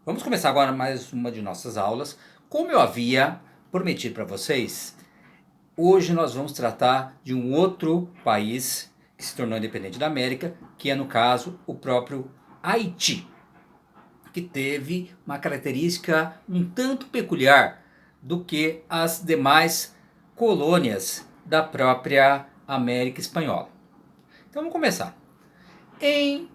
Vamos começar agora mais uma de nossas aulas. Como eu havia prometido para vocês, hoje nós vamos tratar de um outro país que se tornou independente da América, que é, no caso, o próprio Haiti, que teve uma característica um tanto peculiar do que as demais colônias da própria América Espanhola. Então vamos começar. Em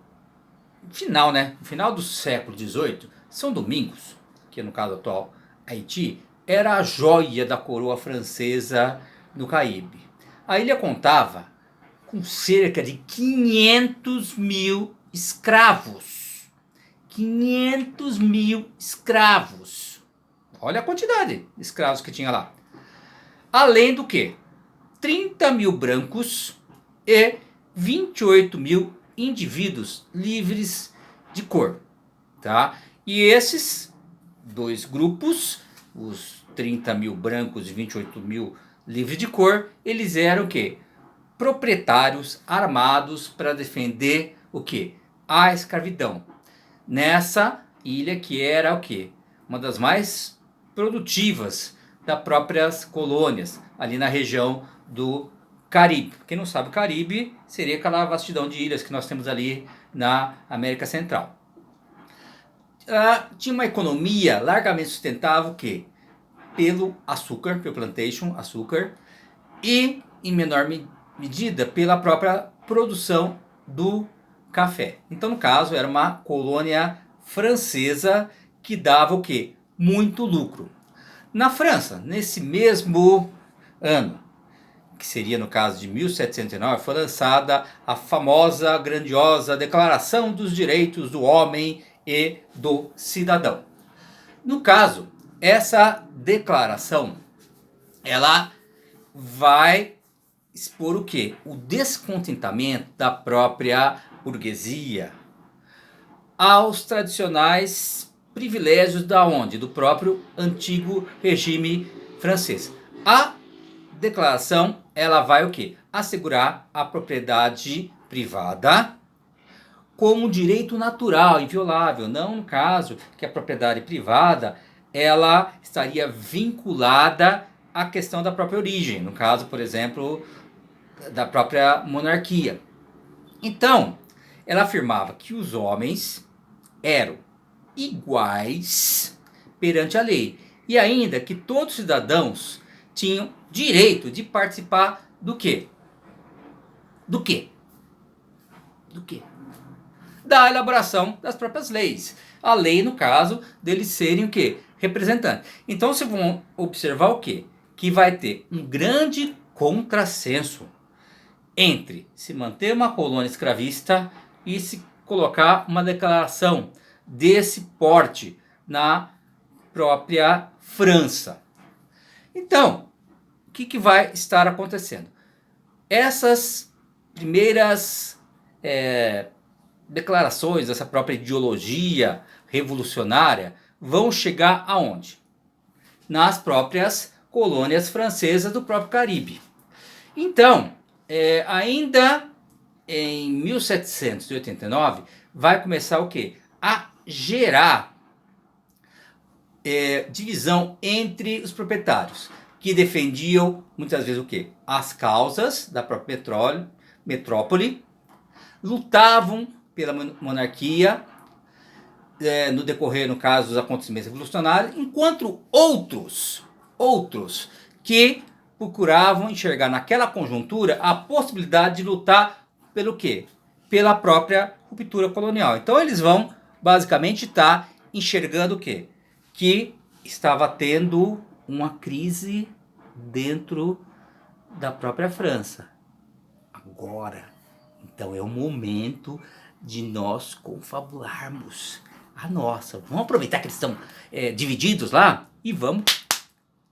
no final do século XVIII, São Domingos, que no caso atual Haiti, era a joia da coroa francesa no Caribe. A ilha contava com cerca de 500 mil escravos. 500 mil escravos. Olha a quantidade de escravos que tinha lá. Além do que 30 mil brancos e 28 mil indivíduos livres de cor, tá? E esses dois grupos, os 30 mil brancos e 28 mil livres de cor, eles eram o quê? Proprietários armados para defender o quê? A escravidão. Nessa ilha que era o quê? Uma das mais produtivas das próprias colônias, ali na região do Caribe. Quem não sabe, o Caribe seria aquela vastidão de ilhas que nós temos ali na América Central. Tinha uma economia largamente sustentável que pelo açúcar, pelo plantation, açúcar, e em menor medida pela própria produção do café. Então, no caso, era uma colônia francesa que dava o quê? Muito lucro. Na França, nesse mesmo ano, que seria no caso de 1709, foi lançada a famosa, grandiosa Declaração dos Direitos do Homem e do Cidadão. No caso, essa declaração, ela vai expor o quê? O descontentamento da própria burguesia aos tradicionais privilégios da onde? Do próprio antigo regime francês. A declaração, ela vai o quê? Assegurar a propriedade privada como direito natural, inviolável, não no caso que a propriedade privada ela estaria vinculada à questão da própria origem, no caso, por exemplo, da própria monarquia. Então, ela afirmava que os homens eram iguais perante a lei e ainda que todos os cidadãos tinham direito de participar do quê? Do quê? Do quê? Da elaboração das próprias leis. A lei, no caso, deles serem o quê? Representantes. Então, vocês vão observar o quê? Que vai ter um grande contrassenso entre se manter uma colônia escravista e se colocar uma declaração desse porte na própria França. Então, o que vai estar acontecendo? Essas primeiras declarações dessa própria ideologia revolucionária vão chegar aonde? Nas próprias colônias francesas do próprio Caribe. Então, ainda em 1789, vai começar o quê? A gerar divisão entre os proprietários, que defendiam muitas vezes o quê? As causas da própria metrópole, lutavam pela monarquia no decorrer, no caso, dos acontecimentos revolucionários, enquanto outros que procuravam enxergar naquela conjuntura a possibilidade de lutar pelo quê? Pela própria ruptura colonial. Então eles vão basicamente estar enxergando o quê? Que estava tendo uma crise dentro da própria França. Agora, então é o momento de nós confabularmos a nossa. Vamos aproveitar que eles estão divididos lá e vamos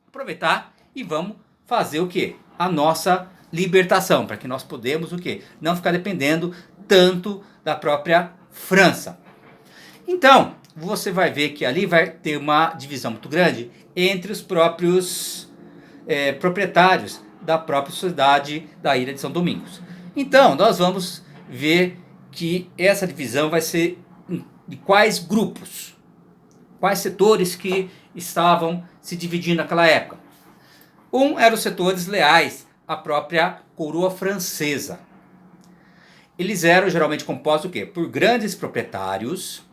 aproveitar e vamos fazer o quê? A nossa libertação, para que nós podemos o quê? Não ficar dependendo tanto da própria França. Então, você vai ver que ali vai ter uma divisão muito grande entre os próprios proprietários da própria sociedade da Ilha de São Domingos. Então, nós vamos ver que essa divisão vai ser de quais grupos? quais setores que estavam se dividindo naquela época. Um eram os setores leais à própria coroa francesa. Eles eram geralmente compostos o quê? Por grandes proprietários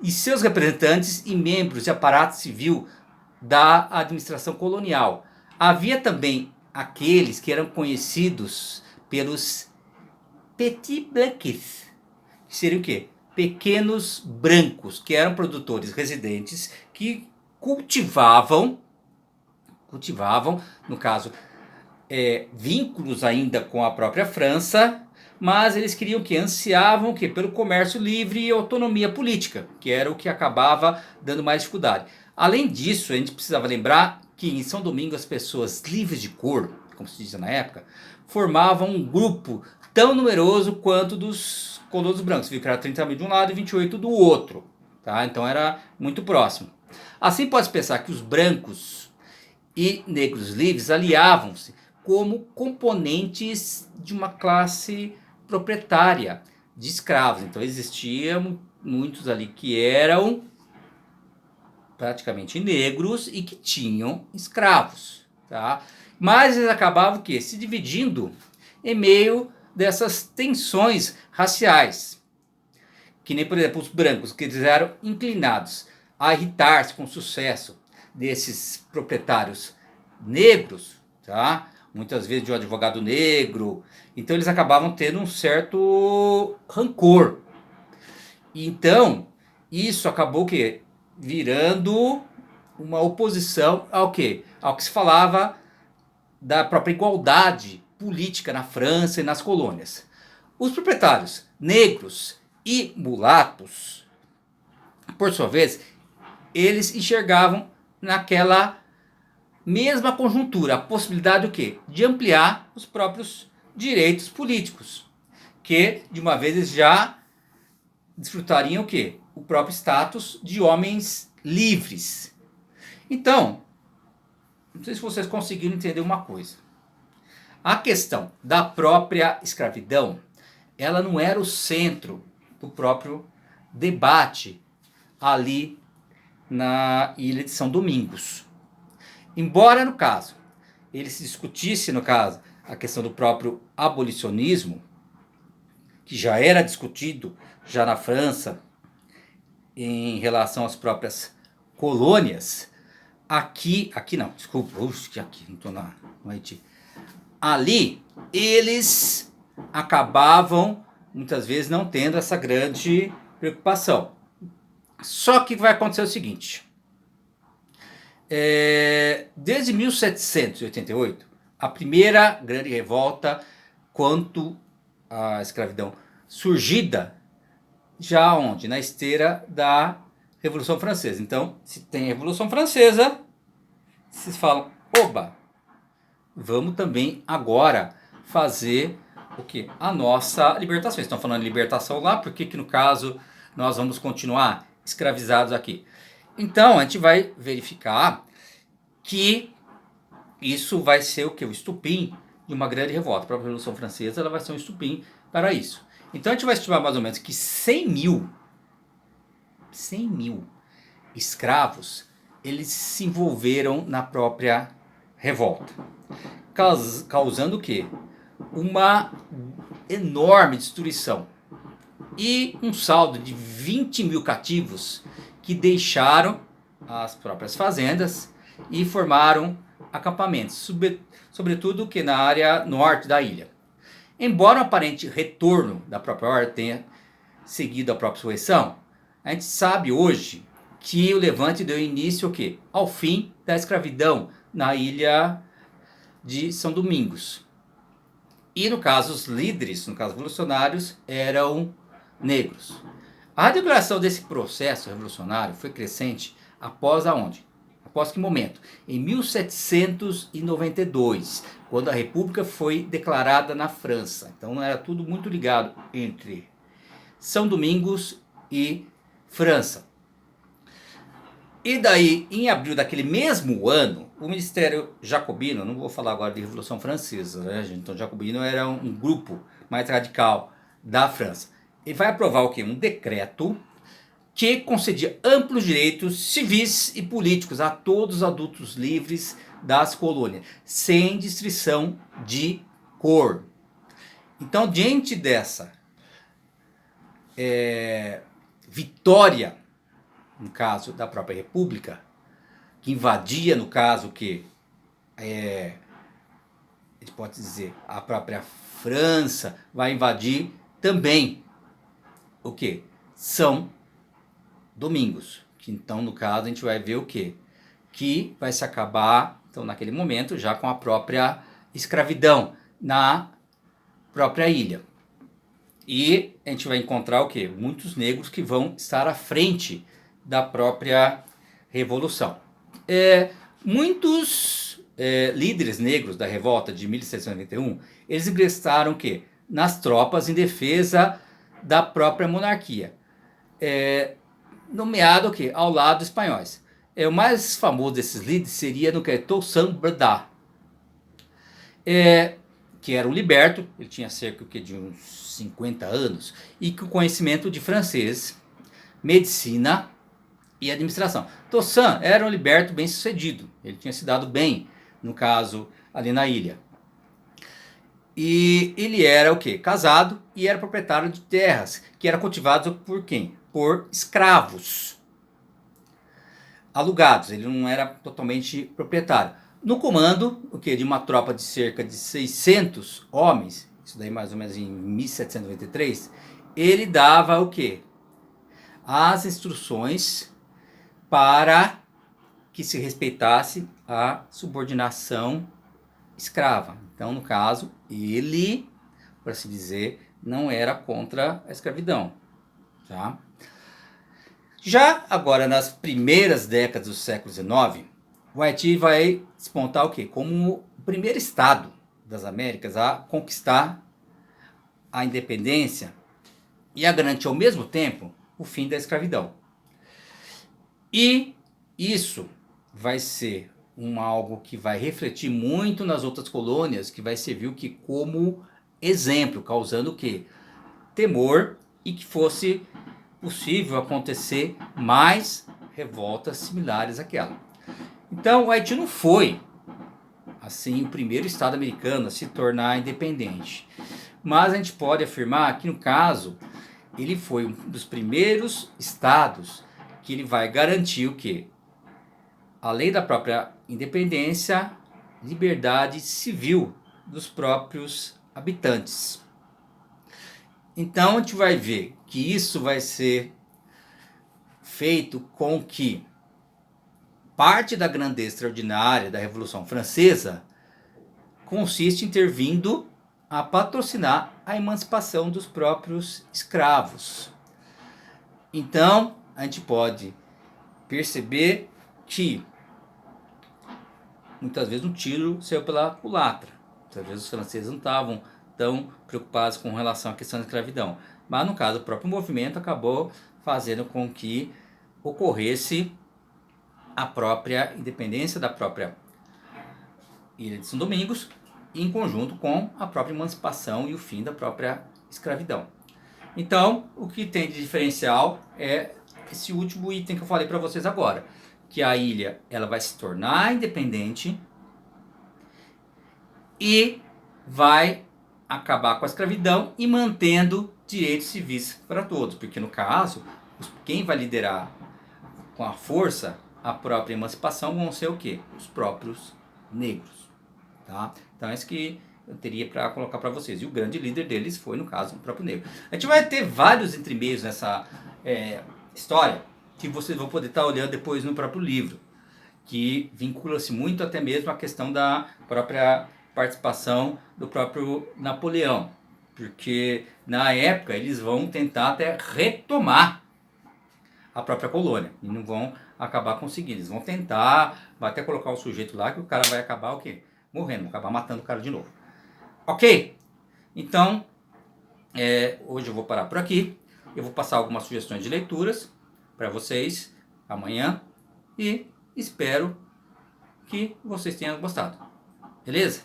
e seus representantes e membros de aparato civil da administração colonial. Havia também aqueles que eram conhecidos pelos Petit Blancs, que seriam o quê? Pequenos brancos, que eram produtores residentes que cultivavam, no caso, vínculos ainda com a própria França, mas eles queriam que ansiavam que pelo comércio livre e autonomia política, que era o que acabava dando mais dificuldade. Além disso, a gente precisava lembrar que em São Domingos as pessoas livres de cor, como se dizia na época, formavam um grupo tão numeroso quanto dos colonos brancos. Viu que era 30 mil de um lado e 28 do outro. Tá? Então era muito próximo. Assim pode-se pensar que os brancos e negros livres aliavam-se como componentes de uma classe proprietária de escravos. Então existiam muitos ali que eram praticamente negros e que tinham escravos. Tá? Mas eles acabavam o quê? Se dividindo em meio dessas tensões raciais. Que nem, por exemplo, os brancos, que eles eram inclinados a irritar-se com o sucesso desses proprietários negros, tá? Muitas vezes de um advogado negro. Então eles acabavam tendo um certo rancor. Então, isso acabou que virando uma oposição ao quê? Ao que se falava da própria igualdade política na França e nas colônias. Os proprietários negros e mulatos, por sua vez, eles enxergavam naquela mesma conjuntura a possibilidade do quê? De ampliar os próprios direitos políticos, que de uma vez eles já desfrutariam o quê? O próprio status de homens livres. Então, não sei se vocês conseguiram entender uma coisa. A questão da própria escravidão, ela não era o centro do próprio debate ali na ilha de São Domingos. Embora, no caso, ele se discutisse, no caso, a questão do próprio abolicionismo, que já era discutido já na França em relação às próprias colônias, aqui não, desculpa, aqui, não estou no Haiti. Ali, eles acabavam, muitas vezes, não tendo essa grande preocupação. Só que vai acontecer o seguinte. Desde 1788, a primeira grande revolta quanto à escravidão surgida, já onde? Na esteira da Revolução Francesa. Então, se tem a Revolução Francesa, vocês falam, oba, vamos também agora fazer o que? A nossa libertação. Estão falando de libertação lá, por que no caso nós vamos continuar escravizados aqui? Então a gente vai verificar que isso vai ser o que? O estupim de uma grande revolta. A própria Revolução Francesa ela vai ser um estupim para isso. Então a gente vai estimar mais ou menos que 100 mil escravos eles se envolveram na própria revolta, causando o quê? Uma enorme destruição e um saldo de 20 mil cativos que deixaram as próprias fazendas e formaram acampamentos, sobretudo que na área norte da ilha. Embora o aparente retorno da própria ordem tenha seguido a própria insurreição, a gente sabe hoje que o levante deu início ao quê? Ao fim da escravidão na ilha de São Domingos. E no caso, os líderes, no caso revolucionários, eram negros. A radicalização desse processo revolucionário foi crescente após aonde? Após que momento? Em 1792, quando a República foi declarada na França. Então era tudo muito ligado entre São Domingos e França. E daí, em abril daquele mesmo ano, o Ministério Jacobino, não vou falar agora de Revolução Francesa, né, gente? Então, Jacobino era um grupo mais radical da França. Ele vai aprovar o quê? Um decreto que concedia amplos direitos civis e políticos a todos os adultos livres das colônias, sem distinção de cor. Então, diante dessa vitória, no caso da própria República, que invadia, no caso, que a gente pode dizer, a própria França vai invadir também o que? São Domingos. Que então, no caso, a gente vai ver o quê? Que vai se acabar, então, naquele momento, já com a própria escravidão na própria ilha. E a gente vai encontrar o quê? Muitos negros que vão estar à frente da própria revolução. Muitos líderes negros da revolta de 1791, eles ingressaram o quê? Nas tropas em defesa da própria monarquia. Nomeado o quê? Ao lado dos espanhóis. O mais famoso desses líderes seria no que Toussaint Berdá, que era um liberto, ele tinha cerca de uns 50 anos, e com conhecimento de francês, medicina e administração. Toussaint era um liberto bem sucedido, ele tinha se dado bem, no caso, ali na ilha. E ele era o quê? Casado e era proprietário de terras, que eram cultivadas por quem? Por escravos alugados, ele não era totalmente proprietário. No comando de uma tropa de cerca de 600 homens, isso daí mais ou menos em 1793, ele dava o quê? As instruções para que se respeitasse a subordinação escrava. Então, no caso, ele, por assim dizer, não era contra a escravidão. Tá? Já agora, nas primeiras décadas do século XIX, o Haiti vai despontar o quê? Como o primeiro estado das Américas a conquistar a independência e a garantir ao mesmo tempo o fim da escravidão. E isso vai ser algo que vai refletir muito nas outras colônias, que vai servir o que como exemplo, causando o quê? Temor e que fosse possível acontecer mais revoltas similares àquela. Então, o Haiti não foi, assim, o primeiro estado americano a se tornar independente. Mas a gente pode afirmar que, no caso, ele foi um dos primeiros estados que ele vai garantir o quê? Além da própria independência, liberdade civil dos próprios habitantes. Então, a gente vai ver que isso vai ser feito com que parte da grandeza extraordinária da Revolução Francesa consiste em ter vindo a patrocinar a emancipação dos próprios escravos. Então, a gente pode perceber que muitas vezes um tiro saiu pela culatra. Muitas vezes os franceses não estavam tão preocupados com relação à questão da escravidão. Mas, no caso, o próprio movimento acabou fazendo com que ocorresse a própria independência da própria Ilha de São Domingos, em conjunto com a própria emancipação e o fim da própria escravidão. Então, o que tem de diferencial é esse último item que eu falei para vocês agora, que a ilha ela vai se tornar independente e vai acabar com a escravidão e mantendo direitos civis para todos, porque no caso, quem vai liderar com a força a própria emancipação vão ser o quê? Os próprios negros. Tá? Então é isso que eu teria para colocar para vocês. E o grande líder deles foi, no caso, o próprio negro. A gente vai ter vários entremeios nessa história que vocês vão poder estar olhando depois no próprio livro, que vincula-se muito até mesmo à questão da própria participação do próprio Napoleão, porque na época eles vão tentar até retomar a própria colônia e não vão acabar conseguindo. Eles vão tentar, vai até colocar o sujeito lá que o cara vai acabar o quê? Morrendo, vai acabar matando o cara de novo. Ok? Então, hoje eu vou parar por aqui. Eu vou passar algumas sugestões de leituras para vocês amanhã e espero que vocês tenham gostado. Beleza?